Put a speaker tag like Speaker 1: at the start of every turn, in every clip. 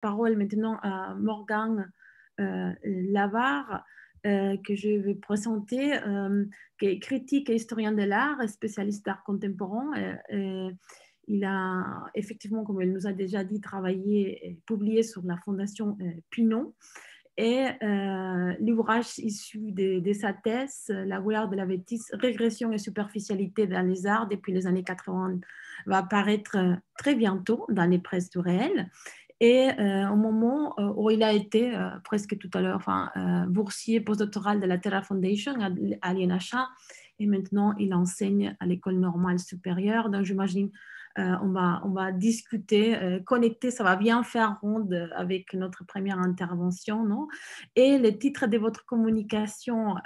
Speaker 1: parole maintenant à Morgane Lavard, que je vais présenter, qui est critique et historien de l'art, et spécialiste d'art contemporain. Il a effectivement, comme elle nous a déjà dit, travaillé et publié sur la Fondation Pinon. Et l'ouvrage issu de sa thèse, La couleur de la bêtise, régression et superficialité dans les arts depuis les années 80, va apparaître très bientôt dans les presses du réel. Et au moment où il a été, presque tout à l'heure, enfin, boursier postdoctoral de la Terra Foundation à l'INHA, et maintenant il enseigne à l'École normale supérieure. Donc j'imagine on va discuter, connecter, ça va bien faire ronde avec notre première intervention, non? Et le titre de votre communication,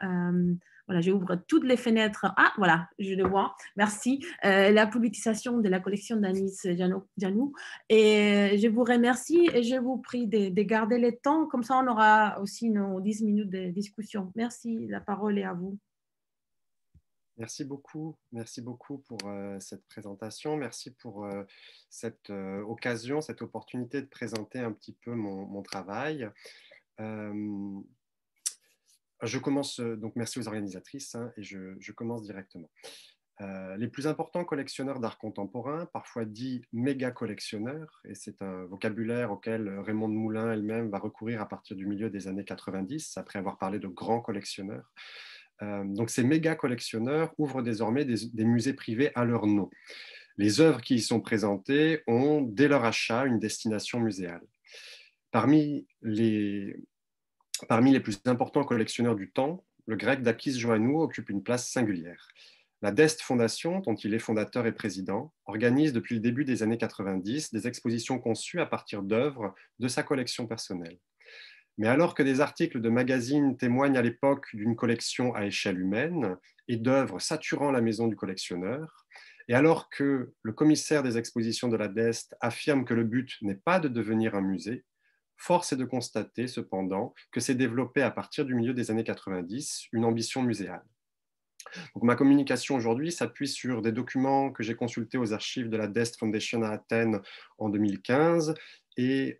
Speaker 1: voilà, j'ouvre toutes les fenêtres. Ah, voilà, je le vois. Merci. La politisation de la collection d'Anis Janou. Et je vous remercie et je vous prie de garder le temps. Comme ça, on aura aussi nos 10 minutes de discussion. Merci. La parole est à vous.
Speaker 2: Merci beaucoup pour cette présentation. Merci pour cette occasion, cette opportunité de présenter un petit peu mon travail. Je commence, donc merci aux organisatrices, hein, et je commence directement. Les plus importants collectionneurs d'art contemporain, parfois dits méga collectionneurs, et c'est un vocabulaire auquel Raymond de Moulin elle-même va recourir à partir du milieu des années 90, après avoir parlé de grands collectionneurs. Donc ces méga collectionneurs ouvrent désormais des musées privés à leur nom. Les œuvres qui y sont présentées ont, dès leur achat, une destination muséale. Parmi les plus importants collectionneurs du temps, le grec Dakis Joannou occupe une place singulière. La Dest Fondation, dont il est fondateur et président, organise depuis le début des années 90 des expositions conçues à partir d'œuvres de sa collection personnelle. Mais alors que des articles de magazines témoignent à l'époque d'une collection à échelle humaine et d'œuvres saturant la maison du collectionneur, et alors que le commissaire des expositions de la Dest affirme que le but n'est pas de devenir un musée, force est de constater cependant que s'est développée à partir du milieu des années 90 une ambition muséale. Donc, ma communication aujourd'hui s'appuie sur des documents que j'ai consultés aux archives de la Dest Foundation à Athènes en 2015 et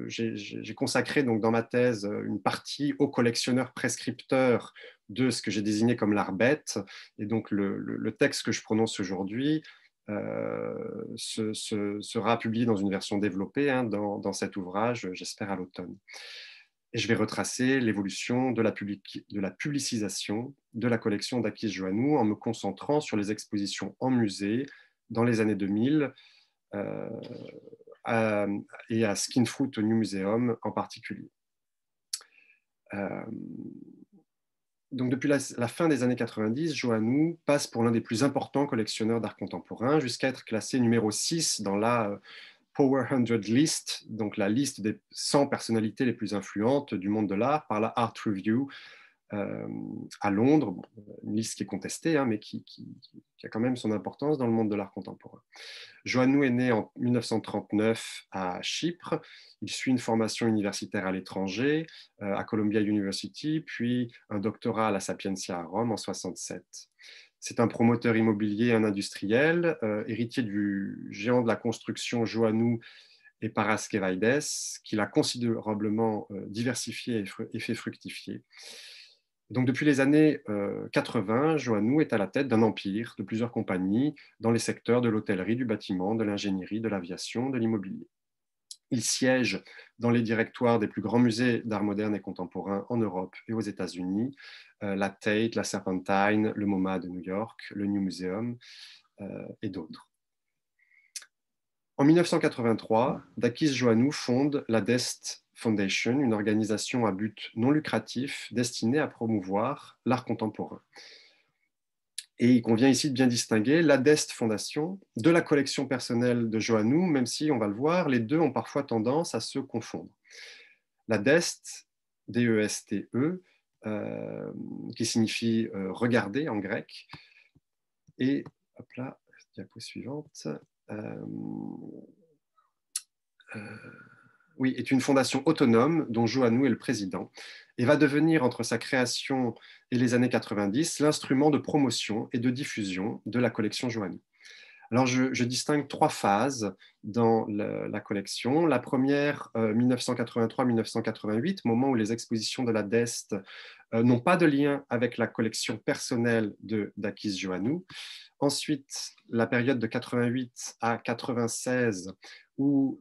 Speaker 2: j'ai consacré donc dans ma thèse une partie aux collectionneurs prescripteurs de ce que j'ai désigné comme l'art bête. Et donc le texte que je prononce aujourd'hui sera publié dans une version développée, hein, dans cet ouvrage, j'espère à l'automne. Et je vais retracer l'évolution de la publicisation de la collection d'Akis Joannou en me concentrant sur les expositions en musée dans les années 2000 et à Skin Fruit New Museum en particulier. Donc depuis la fin des années 90, Joannou passe pour l'un des plus importants collectionneurs d'art contemporain, jusqu'à être classé numéro 6 dans la Power 100 List, donc la liste des 100 personnalités les plus influentes du monde de l'art par la Art Review à Londres. Bon, une liste qui est contestée, hein, mais qui a quand même son importance dans le monde de l'art contemporain. Joannou est né en 1939 à Chypre. Il suit une formation universitaire à l'étranger, à Columbia University, puis un doctorat à la Sapienza à Rome en 1967. C'est un promoteur immobilier et un industriel, héritier du géant de la construction Joannou et Paraskevaides, qu'il a considérablement diversifié et fait fructifier. Donc, depuis les années 80, Joannou est à la tête d'un empire de plusieurs compagnies dans les secteurs de l'hôtellerie, du bâtiment, de l'ingénierie, de l'aviation, de l'immobilier. Il siège dans les directoires des plus grands musées d'art moderne et contemporain en Europe et aux États-Unis, la Tate, la Serpentine, le MoMA de New York, le New Museum et d'autres. En 1983, Dakis Joannou fonde la Dest Foundation, une organisation à but non lucratif destinée à promouvoir l'art contemporain. Et il convient ici de bien distinguer la Dest Fondation de la collection personnelle de Joannou, même si, on va le voir, les deux ont parfois tendance à se confondre. La Dest, D-E-S-T-E, qui signifie regarder en grec, et, hop là, diapo suivante, oui, est une fondation autonome dont Joannou est le président et va devenir, entre sa création et les années 90, l'instrument de promotion et de diffusion de la collection Joannou. Alors, je distingue 3 phases dans la collection. La première, 1983-1988, moment où les expositions de la DEST n'ont pas de lien avec la collection personnelle d'Akis Joannou. Ensuite, la période de 88 à 96, où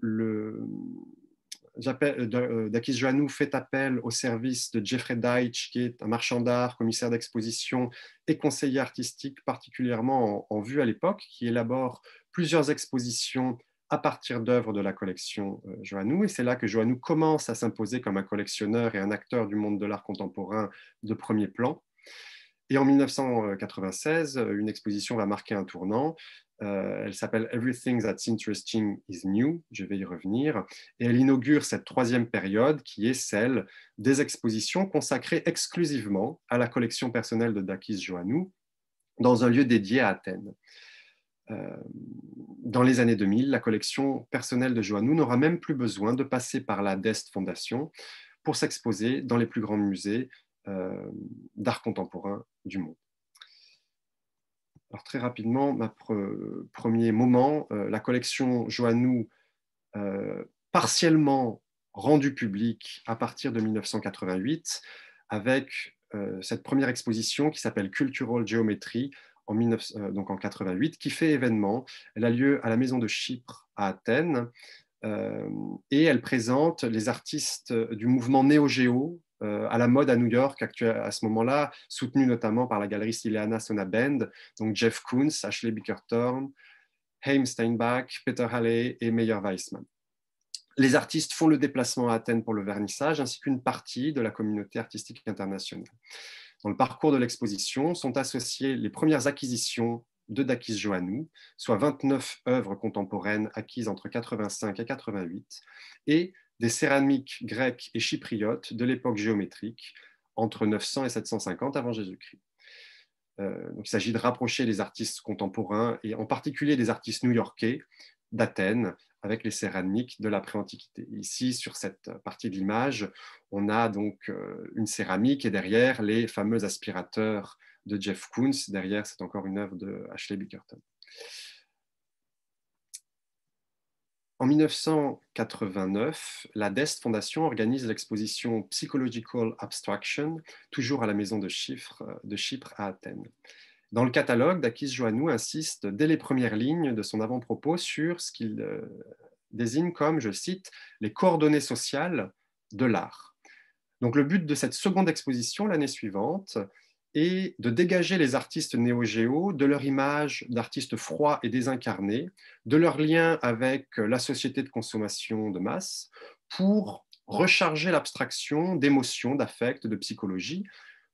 Speaker 2: Dakis Joannou fait appel au service de Jeffrey Deitch, qui est un marchand d'art, commissaire d'exposition et conseiller artistique particulièrement en vue à l'époque, qui élabore plusieurs expositions à partir d'œuvres de la collection Joannou. Et c'est là que Joannou commence à s'imposer comme un collectionneur et un acteur du monde de l'art contemporain de premier plan. Et en 1996, une exposition va marquer un tournant. Elle s'appelle Everything That's Interesting is New, je vais y revenir, et elle inaugure cette troisième période qui est celle des expositions consacrées exclusivement à la collection personnelle de Dakis Joannou dans un lieu dédié à Athènes. Dans les années 2000, la collection personnelle de Joannou n'aura même plus besoin de passer par la DEST Fondation pour s'exposer dans les plus grands musées d'art contemporain du monde. Alors très rapidement, premier moment, la collection Joannou, partiellement rendue publique à partir de 1988, avec cette première exposition qui s'appelle Cultural Geometry donc en 88, qui fait événement. Elle a lieu à la Maison de Chypre à Athènes, et elle présente les artistes du mouvement néo-géo à la mode à New York à ce moment-là, soutenu notamment par la galerie Ileana Sonnabend, donc Jeff Koons, Ashley Bickerton, Haim Steinbach, Peter Halley et Meyer Weissman. Les artistes font le déplacement à Athènes pour le vernissage, ainsi qu'une partie de la communauté artistique internationale. Dans le parcours de l'exposition sont associées les premières acquisitions de Dakis Joannou, soit 29 œuvres contemporaines acquises entre 85 et 88, et des céramiques grecques et chypriotes de l'époque géométrique, entre 900 et 750 avant Jésus-Christ. Donc il s'agit de rapprocher les artistes contemporains, et en particulier des artistes new-yorkais d'Athènes, avec les céramiques de la pré-antiquité. Ici, sur cette partie de l'image, on a donc une céramique et derrière les fameux aspirateurs de Jeff Koons. Derrière, c'est encore une œuvre de Ashley Bickerton. En 1989, la DEST Fondation organise l'exposition Psychological Abstraction, toujours à la Maison de Chypre à Athènes. Dans le catalogue, Dakis Joannou insiste dès les premières lignes de son avant-propos sur ce qu'il désigne comme, je cite, les coordonnées sociales de l'art. Donc le but de cette seconde exposition l'année suivante est de dégager les artistes néo-géo de leur image d'artistes froids et désincarnés, de leur lien avec la société de consommation de masse, pour recharger l'abstraction d'émotions, d'affects, de psychologie,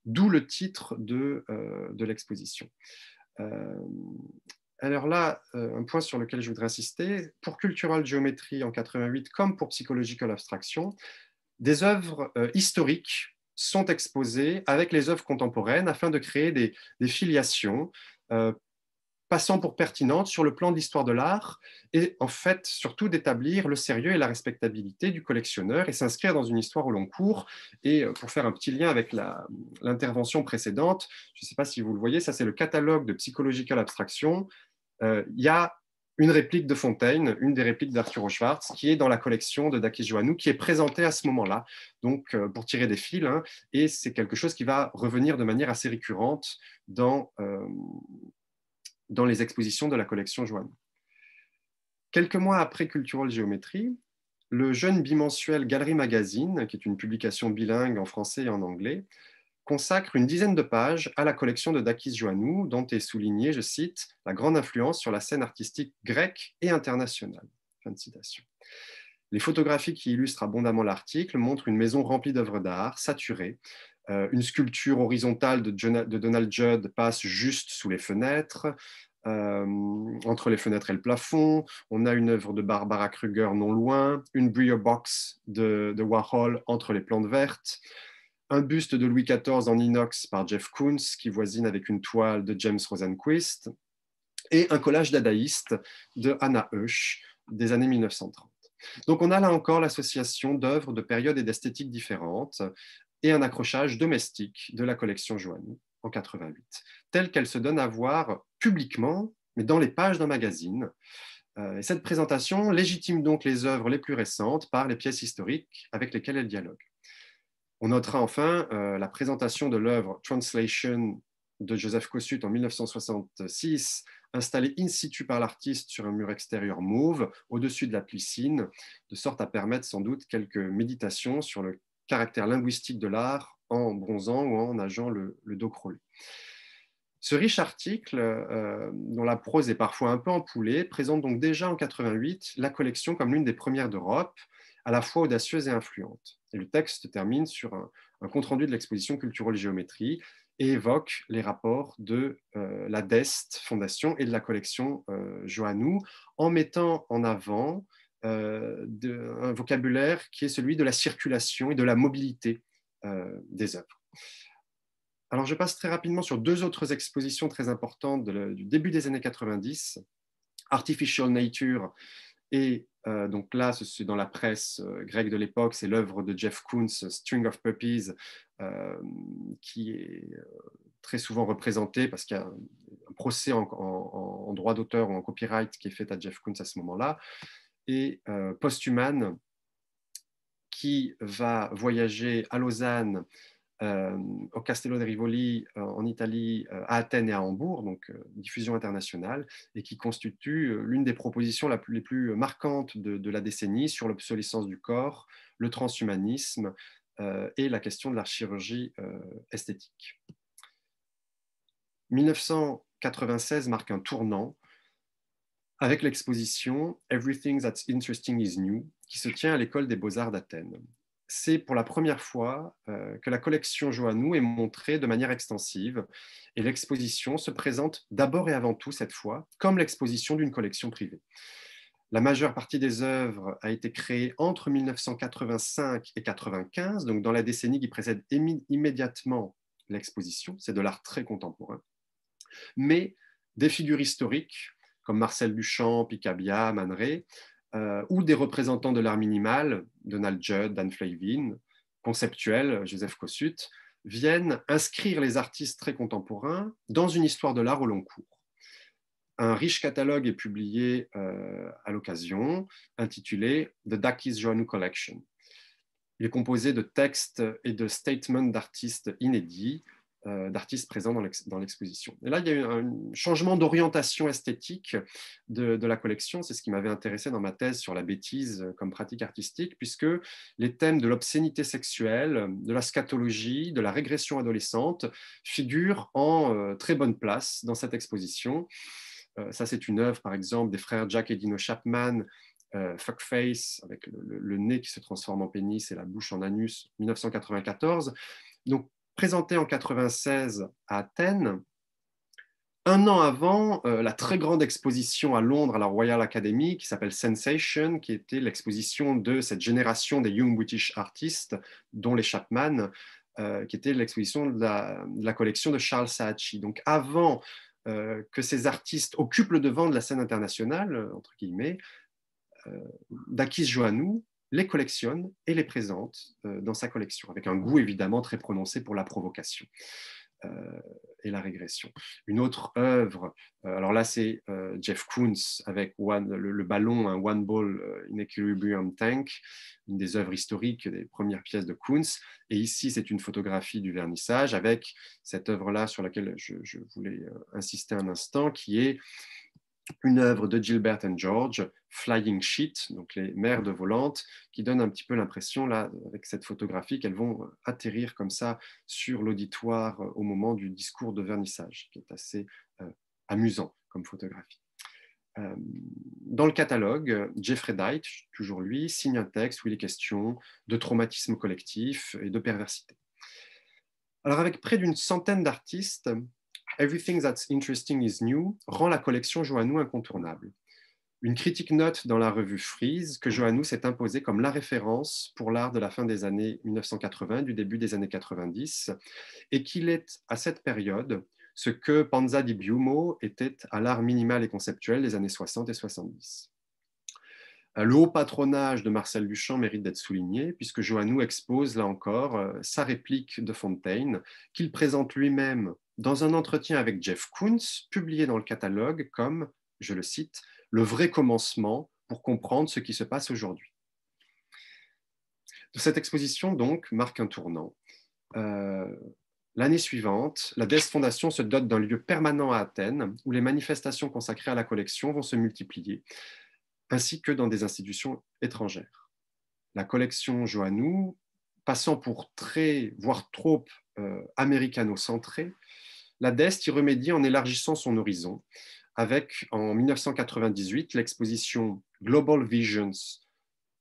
Speaker 2: d'où le titre de l'exposition. Alors là, un point sur lequel je voudrais insister, pour Cultural Geometry en 88, comme pour Psychological Abstraction, des œuvres historiques sont exposées avec les œuvres contemporaines afin de créer des filiations passant pour pertinentes sur le plan de l'histoire de l'art et en fait surtout d'établir le sérieux et la respectabilité du collectionneur et s'inscrire dans une histoire au long cours. Et pour faire un petit lien avec l'intervention précédente, je ne sais pas si vous le voyez, ça c'est le catalogue de Psychological Abstraction. Il y a une réplique de Fontaine, une des répliques d'Arturo Schwarz, qui est dans la collection de Dakis Joannou, qui est présentée à ce moment-là, donc pour tirer des fils, hein, et c'est quelque chose qui va revenir de manière assez récurrente dans les expositions de la collection Joannou. Quelques mois après Cultural Geometry, le jeune bimensuel Galerie Magazine, qui est une publication bilingue en français et en anglais, consacre une dizaine de pages à la collection de Dakis Joannou, dont est soulignée, je cite, la grande influence sur la scène artistique grecque et internationale. Fin de citation. Les photographies qui illustrent abondamment l'article montrent une maison remplie d'œuvres d'art, saturée. Une sculpture horizontale de Donald Judd passe juste sous les fenêtres. Entre les fenêtres et le plafond, on a une œuvre de Barbara Kruger non loin, une Brio Box de Warhol entre les plantes vertes, un buste de Louis XIV en inox par Jeff Koons qui voisine avec une toile de James Rosenquist et un collage dadaïste de Anna Hösch des années 1930. Donc on a là encore l'association d'œuvres de périodes et d'esthétiques différentes et un accrochage domestique de la collection Joannou en 88, telle qu'elle se donne à voir publiquement mais dans les pages d'un magazine. Et cette présentation légitime donc les œuvres les plus récentes par les pièces historiques avec lesquelles elle dialogue. On notera enfin la présentation de l'œuvre Translation de Joseph Kossuth en 1966, installée in situ par l'artiste sur un mur extérieur mauve au-dessus de la piscine, de sorte à permettre sans doute quelques méditations sur le caractère linguistique de l'art en bronzant ou en nageant le dos crawlé. Ce riche article, dont la prose est parfois un peu empoulée, présente donc déjà en 88 la collection comme l'une des premières d'Europe, à la fois audacieuse et influente. Et le texte termine sur un compte-rendu de l'exposition Culturelle Géométrie et évoque les rapports de la DEST Fondation et de la collection Joannou, en mettant en avant un vocabulaire qui est celui de la circulation et de la mobilité des œuvres. Alors, je passe très rapidement sur deux autres expositions très importantes du début des années 90, Artificial Nature, et donc là, c'est dans la presse grecque de l'époque, c'est l'œuvre de Jeff Koons, String of Puppies, qui est très souvent représentée parce qu'il y a un procès en droit d'auteur ou en copyright qui est fait à Jeff Koons à ce moment-là, et Posthuman, qui va voyager à Lausanne, au Castello de Rivoli en Italie, à Athènes et à Hambourg, donc diffusion internationale, et qui constitue l'une des propositions les plus marquantes de la décennie sur l'obsolescence du corps, le transhumanisme et la question de la chirurgie esthétique. 1996 marque un tournant avec l'exposition Everything That's Interesting is New, qui se tient à l'École des Beaux-Arts d'Athènes. C'est pour la première fois que la collection Joannou est montrée de manière extensive et l'exposition se présente d'abord et avant tout cette fois comme l'exposition d'une collection privée. La majeure partie des œuvres a été créée entre 1985 et 1995, donc dans la décennie qui précède immédiatement l'exposition. C'est de l'art très contemporain. Mais des figures historiques comme Marcel Duchamp, Picabia, Man Ray, ou des représentants de l'art minimal, Donald Judd, Dan Flavin, conceptuels, Joseph Kossuth, viennent inscrire les artistes très contemporains dans une histoire de l'art au long cours. Un riche catalogue est publié à l'occasion, intitulé The Dakis Joannou Collection. Il est composé de textes et de statements d'artistes inédits, d'artistes présents dans l'exposition. Et là, il y a eu un changement d'orientation esthétique de la collection. C'est ce qui m'avait intéressé dans ma thèse sur la bêtise comme pratique artistique, puisque les thèmes de l'obscénité sexuelle, de la scatologie, de la régression adolescente figurent en très bonne place dans cette exposition. Ça, c'est une œuvre, par exemple, des frères Jack et Dino Chapman, Fuckface, avec le nez qui se transforme en pénis et la bouche en anus, 1994. Donc, présenté en 1996 à Athènes, un an avant la très grande exposition à Londres à la Royal Academy qui s'appelle Sensation, qui était l'exposition de cette génération des Young British Artists, dont les Chapman, qui était l'exposition de la collection de Charles Saatchi. Donc avant que ces artistes occupent le devant de la scène internationale, entre guillemets, Dakis Joannou les collectionne et les présente dans sa collection, avec un goût évidemment très prononcé pour la provocation et la régression. Une autre œuvre, alors là c'est Jeff Koons avec le ballon, un One Ball in Equilibrium Tank, une des œuvres historiques, des premières pièces de Koons, et ici c'est une photographie du vernissage avec cette œuvre-là sur laquelle je voulais insister un instant, qui est une œuvre de Gilbert and George, Flying Sheet, donc les merdes volantes, qui donne un petit peu l'impression, là, avec cette photographie, qu'elles vont atterrir comme ça sur l'auditoire au moment du discours de vernissage, qui est assez amusant comme photographie. Dans le catalogue, Jeffrey Dite, toujours lui, signe un texte où il est question de traumatisme collectif et de perversité. Alors, avec près d'une centaine d'artistes, Everything That's Interesting is New rend la collection Joannou incontournable. Une critique note dans la revue Frieze que Joannou s'est imposé comme la référence pour l'art de la fin des années 1980, du début des années 90, et qu'il est à cette période ce que Panza di Biumo était à l'art minimal et conceptuel des années 60 et 70. Le haut patronage de Marcel Duchamp mérite d'être souligné, puisque Joannou expose, là encore, sa réplique de Fontaine, qu'il présente lui-même dans un entretien avec Jeff Koons, publié dans le catalogue comme, je le cite, « le vrai commencement pour comprendre ce qui se passe aujourd'hui ». Cette exposition, donc, marque un tournant. L'année suivante, la DEST Fondation se dote d'un lieu permanent à Athènes où les manifestations consacrées à la collection vont se multiplier, ainsi que dans des institutions étrangères. La collection Joannou, passant pour très, voire trop américano-centrée, la DEST y remédie en élargissant son horizon, avec en 1998 l'exposition Global Visions,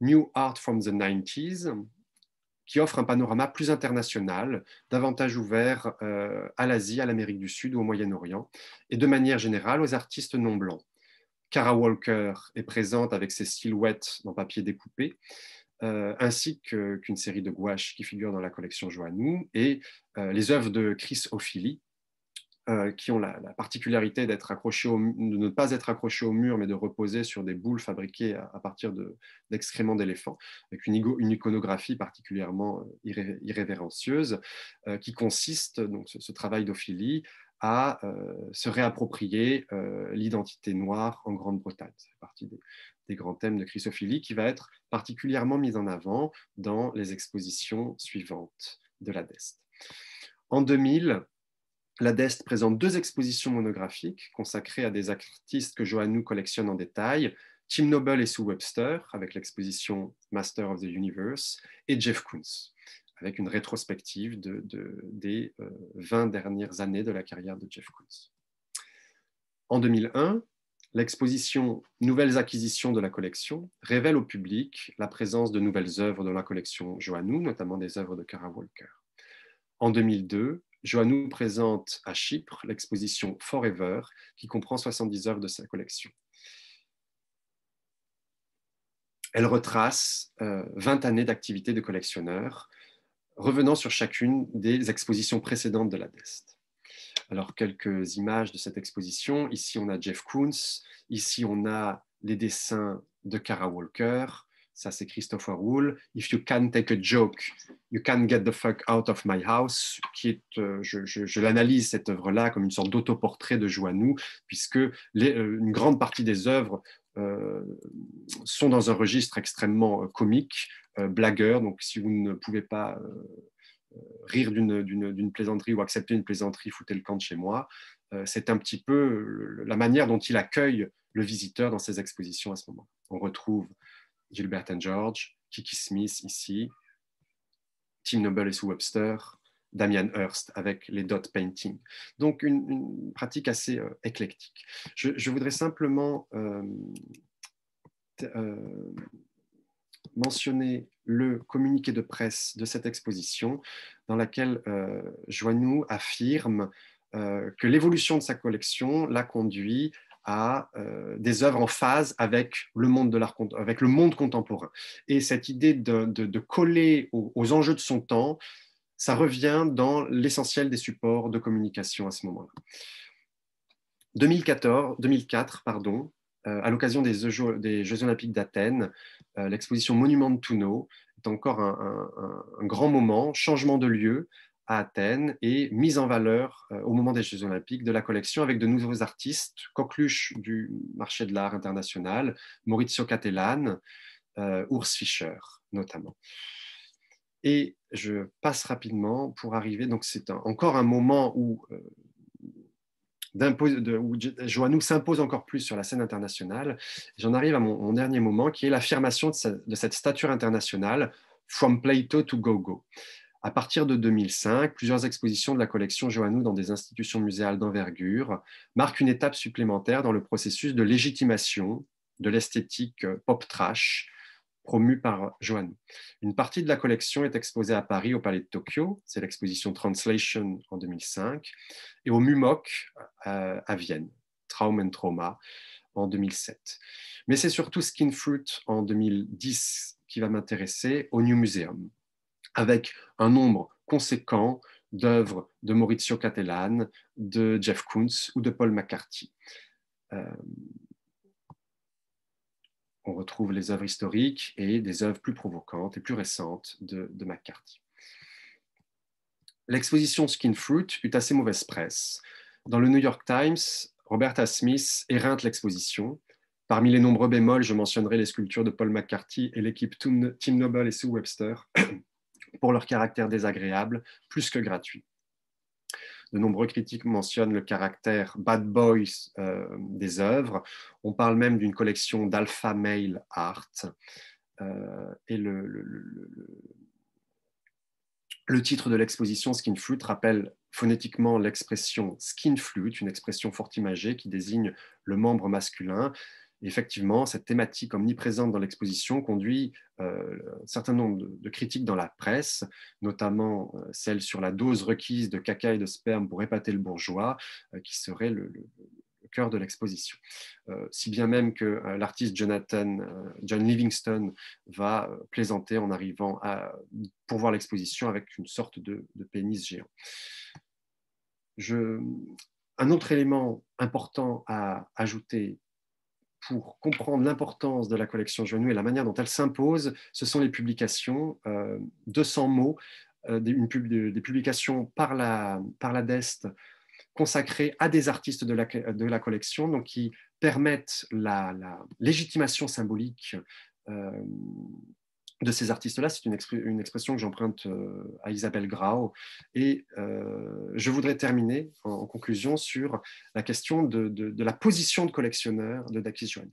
Speaker 2: New Art from the 90s, qui offre un panorama plus international, davantage ouvert à l'Asie, à l'Amérique du Sud ou au Moyen-Orient, et de manière générale aux artistes non blancs. Kara Walker est présente avec ses silhouettes en papier découpé, ainsi qu'une série de gouaches qui figurent dans la collection Joannou, et les œuvres de Chris O'Philly, qui ont la particularité de ne pas être accrochés au mur, mais de reposer sur des boules fabriquées à partir d'excréments d'éléphants, avec une iconographie particulièrement irrévérencieuse, qui consiste, donc ce travail d'Ophélie, à se réapproprier l'identité noire en Grande-Bretagne. C'est partie des grands thèmes de Chris O'Philly, qui va être particulièrement mise en avant dans les expositions suivantes de la DEST. En 2000, la DEST présente 2 expositions monographiques consacrées à des artistes que Joannou collectionne en détail, Tim Noble et Sue Webster, avec l'exposition Master of the Universe, et Jeff Koons, avec une rétrospective des 20 dernières années de la carrière de Jeff Koons. En 2001, l'exposition Nouvelles acquisitions de la collection révèle au public la présence de nouvelles œuvres dans la collection Joannou, notamment des œuvres de Kara Walker. En 2002, Joannou présente à Chypre l'exposition Forever, qui comprend 70 œuvres de sa collection. Elle retrace 20 années d'activité de collectionneur, revenant sur chacune des expositions précédentes de la DEST. Alors, quelques images de cette exposition. Ici, on a Jeff Koons. Ici, on a les dessins de Kara Walker. Ça, c'est Christopher Wool. If you can't take a joke, you can't get the fuck out of my house, qui est, je l'analyse cette œuvre-là comme une sorte d'autoportrait de Joannou, puisque une grande partie des œuvres sont dans un registre extrêmement comique, blagueur. Donc, si vous ne pouvez pas rire d'une plaisanterie ou accepter une plaisanterie, foutez le camp de chez moi. C'est un petit peu la manière dont il accueille le visiteur dans ses expositions à ce moment. On retrouve Gilbert and George, Kiki Smith ici, Tim Noble et Sue Webster, Damien Hirst avec les dot painting. Donc une pratique assez éclectique. Je voudrais simplement mentionner le communiqué de presse de cette exposition dans laquelle Joannou affirme que l'évolution de sa collection l'a conduit à des œuvres en phase avec le monde de l'art, avec le monde contemporain. Et cette idée de coller aux enjeux de son temps, ça revient dans l'essentiel des supports de communication à ce moment-là. 2004, à l'occasion des Jeux Olympiques d'Athènes, l'exposition Monument to Know est encore un grand moment, changement de lieu à Athènes et mise en valeur au moment des Jeux Olympiques de la collection avec de nouveaux artistes, coqueluches du marché de l'art international, Maurizio Cattelan, Urs Fischer notamment. Et je passe rapidement pour arriver, donc c'est encore un moment où Joannou s'impose encore plus sur la scène internationale. J'en arrive à mon dernier moment, qui est l'affirmation de cette stature internationale, From Plato to Go-Go. À partir de 2005, plusieurs expositions de la collection Joannou dans des institutions muséales d'envergure marquent une étape supplémentaire dans le processus de légitimation de l'esthétique pop trash promue par Joannou. Une partie de la collection est exposée à Paris au Palais de Tokyo, c'est l'exposition Translation en 2005, et au MUMOC à Vienne, Traum and Trauma en 2007. Mais c'est surtout Skin Fruit en 2010 qui va m'intéresser au New Museum, avec un nombre conséquent d'œuvres de Maurizio Cattelan, de Jeff Koons ou de Paul McCarthy. On retrouve les œuvres historiques et des œuvres plus provocantes et plus récentes de McCarthy. l'exposition Skin Fruit eut assez mauvaise presse. Dans le New York Times, Roberta Smith éreinte l'exposition. Parmi les nombreux bémols, je mentionnerai les sculptures de Paul McCarthy et l'équipe Tim Noble et Sue Webster pour leur caractère désagréable, plus que gratuit. De nombreux critiques mentionnent le caractère bad boys des œuvres. On parle même d'une collection d'alpha male art. Et le titre de l'exposition Skin Fruit rappelle phonétiquement l'expression skin flute, une expression fort imagée qui désigne le membre masculin. Et effectivement, cette thématique omniprésente dans l'exposition conduit un certain nombre de critiques dans la presse, notamment celle sur la dose requise de caca et de sperme pour épater le bourgeois, qui serait le cœur de l'exposition. Si bien même que l'artiste John Livingston va plaisanter en arrivant pour voir l'exposition avec une sorte de pénis géant. Un autre élément important à ajouter pour comprendre l'importance de la collection Joannou et la manière dont elle s'impose, ce sont les publications, 200 mots, des publications par la DEST consacrés à des artistes de la collection, donc qui permettent la légitimation symbolique de ces artistes-là. C'est une expression que j'emprunte à Isabelle Grau. Et je voudrais terminer en conclusion sur la question de la position de collectionneur de Dakis Joannou.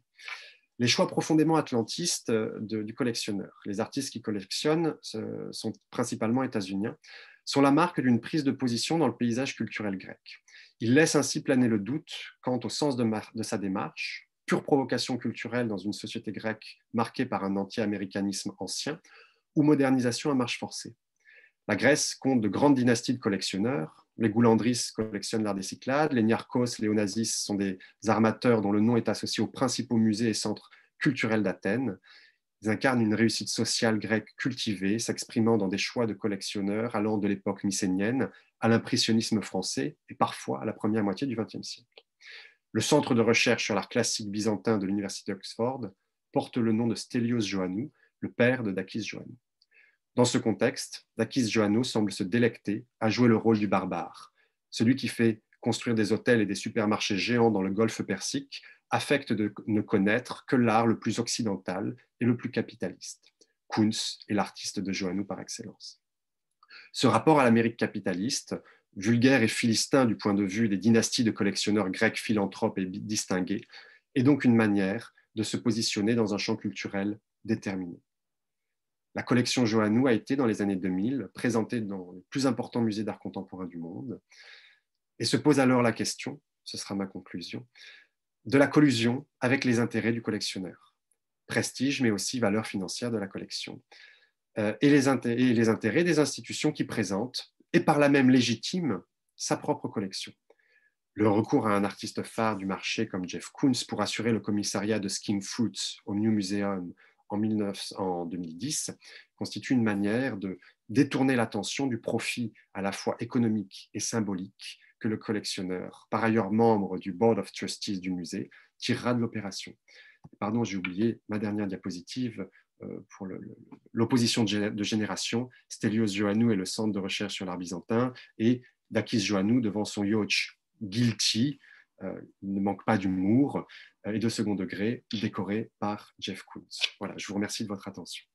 Speaker 2: Les choix profondément atlantistes du collectionneur, les artistes qui collectionnent sont principalement états-uniens, sont la marque d'une prise de position dans le paysage culturel grec. Il laisse ainsi planer le doute quant au sens de sa démarche, pure provocation culturelle dans une société grecque marquée par un anti-américanisme ancien, ou modernisation à marche forcée. La Grèce compte de grandes dynasties de collectionneurs. Les Goulandris collectionnent l'art des Cyclades, les Niarchos, les Onassis sont des armateurs dont le nom est associé aux principaux musées et centres culturels d'Athènes. Ils incarnent une réussite sociale grecque cultivée, s'exprimant dans des choix de collectionneurs allant de l'époque mycénienne à l'impressionnisme français et parfois à la première moitié du XXe siècle. Le centre de recherche sur l'art classique byzantin de l'université d'Oxford porte le nom de Stelios Joannou, le père de Dakis Joannou. Dans ce contexte, Dakis Joannou semble se délecter à jouer le rôle du barbare, celui qui fait construire des hôtels et des supermarchés géants dans le golfe Persique, affecte de ne connaître que l'art le plus occidental et le plus capitaliste. Kunz est l'artiste de Joannou par excellence. Ce rapport à l'Amérique capitaliste, vulgaire et philistin du point de vue des dynasties de collectionneurs grecs philanthropes et distingués, est donc une manière de se positionner dans un champ culturel déterminé. La collection Joannou a été, dans les années 2000, présentée dans les plus importants musées d'art contemporain du monde, et se pose alors la question, ce sera ma conclusion, de la collusion avec les intérêts du collectionneur. Prestige, mais aussi valeur financière de la collection. Et les intérêts des institutions qui présentent, et par là même légitiment, sa propre collection. Le recours à un artiste phare du marché comme Jeff Koons pour assurer le commissariat de Skin Fruits au New Museum en 2010 constitue une manière de détourner l'attention du profit à la fois économique et symbolique que le collectionneur, par ailleurs membre du Board of Trustees du musée, tirera de l'opération. Pardon, j'ai oublié ma dernière diapositive pour l'opposition de génération. Stelios Joannou est le centre de recherche sur l'art byzantin et Dakis Joannou devant son yacht Guilty, il ne manque pas d'humour, et de second degré, décoré par Jeff Koons. Voilà, je vous remercie de votre attention.